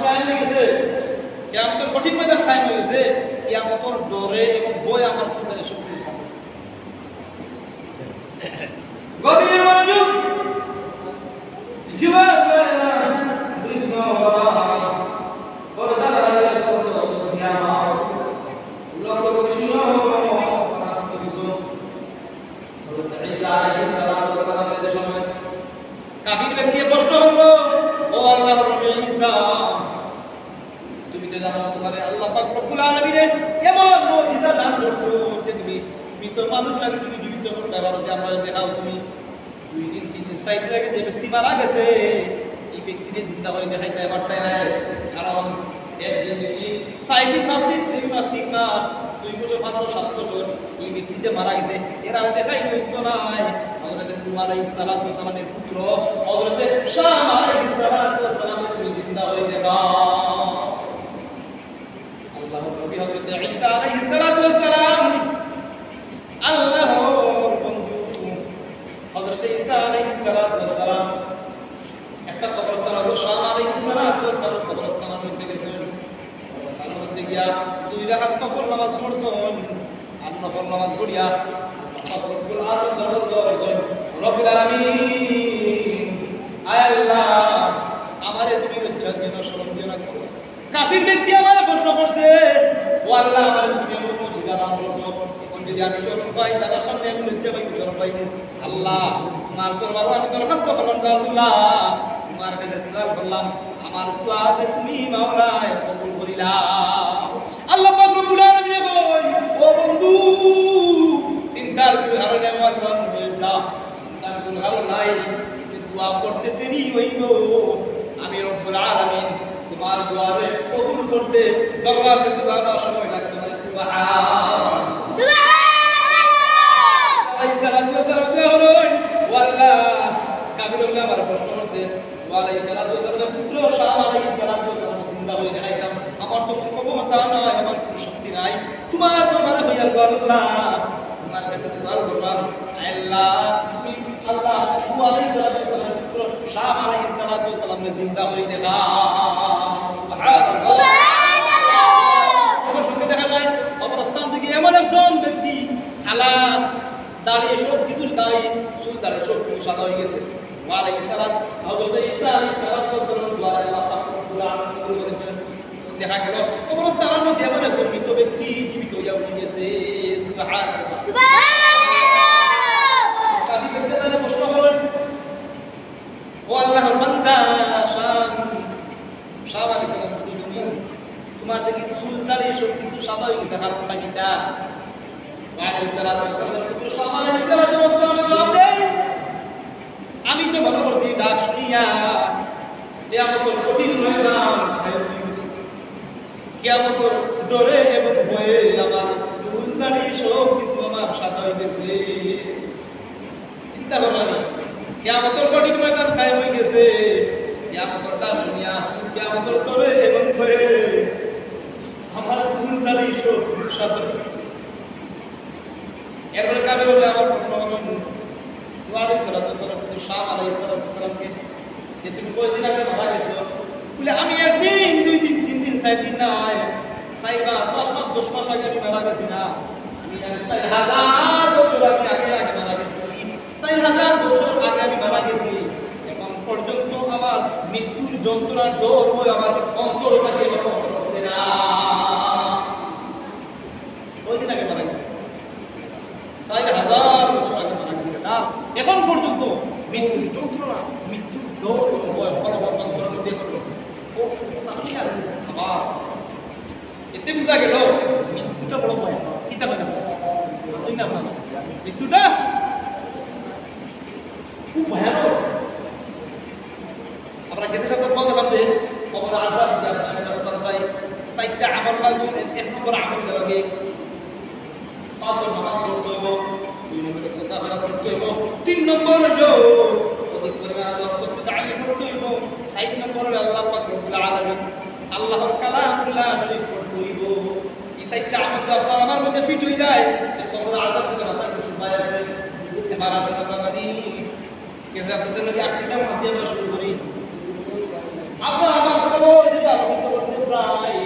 কায়েম হয়ে গেছে, কিয়ামতের কঠিন ময়দান কায়েম হয়ে গেছে, কিয়ামতের ডরে এবং ভয় আমার সুন্দর শক্তি সাথে গভীর মনোযোগ জীবন বৃদ্ধ পরদারে কত ধ্যান লোক কৃষ্ণ প্রাপ্ত কিছু হযরত ঈসা আলাইহিস সালাতু ওয়াস সালামের সময় কাফির ব্যক্তি প্রশ্ন হলো, ও আল্লাহর নবী ঈসা, তুমি তো জানো তোমার আল্লাহ পাক রব্বুল আলামিনের এমন মুজিজা দান করছো যে তুমি মৃত মানুষটাকে তুমি জীবিত করতে পারো। যে আমরা দেখাও তুমি 2 দিন 3 দিন 4 দিন আগে যে ব্যক্তি মারা গেছে এই ব্যক্তিকে জিন্দা করে দেখাইতে পারতাই না, কারণ একদিন কি 4 দিন 5 দিন 3 মাস 3 মাস 2 বছর 5 বছর 7 বছর এই ব্যক্তি যে মারা গেছে এরা দেখাই হইতো না। হযরত নূহ আলাইহিস সালাতু ওয়াস সালামের পুত্র হযরত শাম আলাইহিস সালাতু ওয়াস সালামের তুমি জিন্দা করে দেখাও। আল্লাহর নবী হযরত ঈসা আলাইহিস সালাতু ওয়াস সালাম আল্লাহর বন্ধু হযরত ঈসা আলাইহিস সালাতু ওয়াস সালাম একটা কবরস্থান হলো শাম আলাইহিস সালাতু ওয়াস সালাম কবরস্থানের মধ্যে গেছেন। কবরস্থানের মধ্যে গিয়া 2 রাকাত নফল নামাজ পড়ছেন। আর নফল নামাজ পড়িয়া রব্বুল আলামিন দরবার করেছেন, রব্বুল আলামিন আয় আল্লাহ আমারে তুমি লজ্জা দিও না, শরম দিও না। কাফির ব্যক্তি আমারে প্রশ্ন করছে, ও আল্লাহ আমারে তুমি এমন মুজিজা দান করছো, এখন যদি আমি শরম পাই তার সামনে আমি লজ্জা পাই, শরম পাই না। আল্লাহ তোমার দরবারে আমি দরখাস্ত করলাম, আল্লাহ তোমার কাছে সওয়াল করলাম, আমার সওয়াল তুমি মাওলা কবুল করিলা। আল্লাহ পাক রব্বুল আলামিন কই, ও বন্ধু চিন্তার কি কারণে আমার মন হয়েছে, চিন্তার কোনো কারণ নাই, দোয়া করতে দেরি হইব, আমি রব্বুল আলামিন তোমার দোয়ারে কবুল করতে সর্বাসে তোমার সময় লাগবে না। সুবহান কাবিরুল্লাহ আমার প্রশ্ন করছে, ওয়ালাইহিস সালাতু ওয়াস সালামের পুত্র শাম আলাইহিস সালাতু ওয়াস সালাম জিন্দা হয়ে দেখাইতাম, আমার তো কোনো ক্ষমতা নাই, আমার কোনো শক্তি নাই, তোমার দরবারে হইয়া আল্লাহ তোমার কাছে সওয়াল করলাম, আল্লাহ তুমি আল্লাহ আলাইহিস সালাতু ওয়াস সালামের পুত্র শাম আলাইহিস সালাতু ওয়াস সালামকে জিন্দা করে দেখাও। সুবহানাল্লাহ সঙ্গে দেখা যায় অবস্থান থেকে এমন একজন ব্যক্তি খালা দাঁড়িয়ে সব কিছু দাঁড়িয়ে চুল দাঁড়িয়ে সব কিছু সাদা হয়ে গেছে। ওয়ালাইহিস সালাম হযরত ঈসা আলাইহিস সালাতু ওয়াস সালাম দ্বারা আল্লাহ পাক রব্বুল আলামিন করেছেন। দেখা গেল অবস্থার মধ্যে এমন একজন মৃত ব্যক্তি জীবিত হয়ে উঠে গেছে। সুবহানাল্লাহ সুবহানাল্লাহ কাফির ব্যক্তি তাদের প্রশ্ন করেন, ও আল্লাহর বান্দা শাম আলাইহিস সালাম তুমি তোমার দেখি চুল দাঁড়িয়ে সব কিছু সাদা হয়ে গেছে, কারণটা কিটা? আলাইহিস সালাতু ওয়াস সালামের পুত্র শাম আলাইহিস সালাতু ওয়াস সালাম জবাব দেন, আমি তো মনে করছি ডাক শুনিয়া কিয়ামতের কঠিন ময়দান কিয়ামতের ডরে এবং ভয়ে আমার চুল দাঁড়িয়ে সব কিছু আমার সাদা হয়ে গেছে। চিন্তা করলাম কিয়ামতের কঠিন ময়দান কায়েম হয়ে গেছে, কিয়ামতের ডাক শুনিয়া কিয়ামতের ডরে এবং ভয়ে আমার চুল দাঁড়িয়ে সব কিছু সাদা হয়ে গেছে। এরপরে কাবে বলে আমার প্রশ্ন করলাম, আলাইহিস সালাতু ওয়াস সালাম পুত্র শাম আলাইহিস সালাতু ওয়াস সালামকে যে তুমি কয়দিন আগে মারা গেছো? বলে আমি একদিন 2 দিন 3 দিন 4 দিন নয় 4 মাস 5 মাস 10 মাস আগে আমি মারা গেছি না, আমি 4000 বছর আগে মারা গেছি, 4000 বছর আগে আমি মারা গেছি। এখন পর্যন্ত আমার মৃত্যুর যন্ত্রণার ডর হয়ে আমার অন্তরটাকে এখনো সরছে না। কয়দিন আগে মারা গেছি? 4000 বছর আগে মারা গেছি না, এখন পর্যন্ত মৃত্যুর যন্ত্রণা মৃত্যুর ডর ভয় বলবৎ অন্তরের মধ্যে করছে। ও তাহলে আর আবার এতে বুঝা গেল মৃত্যুটা বড় ভয়, কিতা মানে না মৃত্যুটা খুব ভয়ানক। আমরা গেছে সাথে কথা বলতে খবর আসার চাই 4টা আমল লাগবে। 1 নম্বর আমল লাগে ফাসল নামাজ পড়তে হইব, 2 নম্বরে সাদা করতে হইব, 3 নম্বর হলো অধিক পরিমাণে আল্লাহর তাসবিহ তাআলিম করতে হইব, 4 নম্বরে আল্লাহ পাক রব্বুল আলামিন আল্লাহর কালামুল্লাহ শরীফ পড়তে হইব। এই 4টা আমল যদি আপনার আমার মধ্যে ফিট হয়ে যায় তো কবর আযাব থেকে বাঁচার কিছু উপায় আছে। এবার আসলে আমরা জানি কেসে আপনাদের যদি 8টা মাধ্যমে শুরু করি, আপনার আমার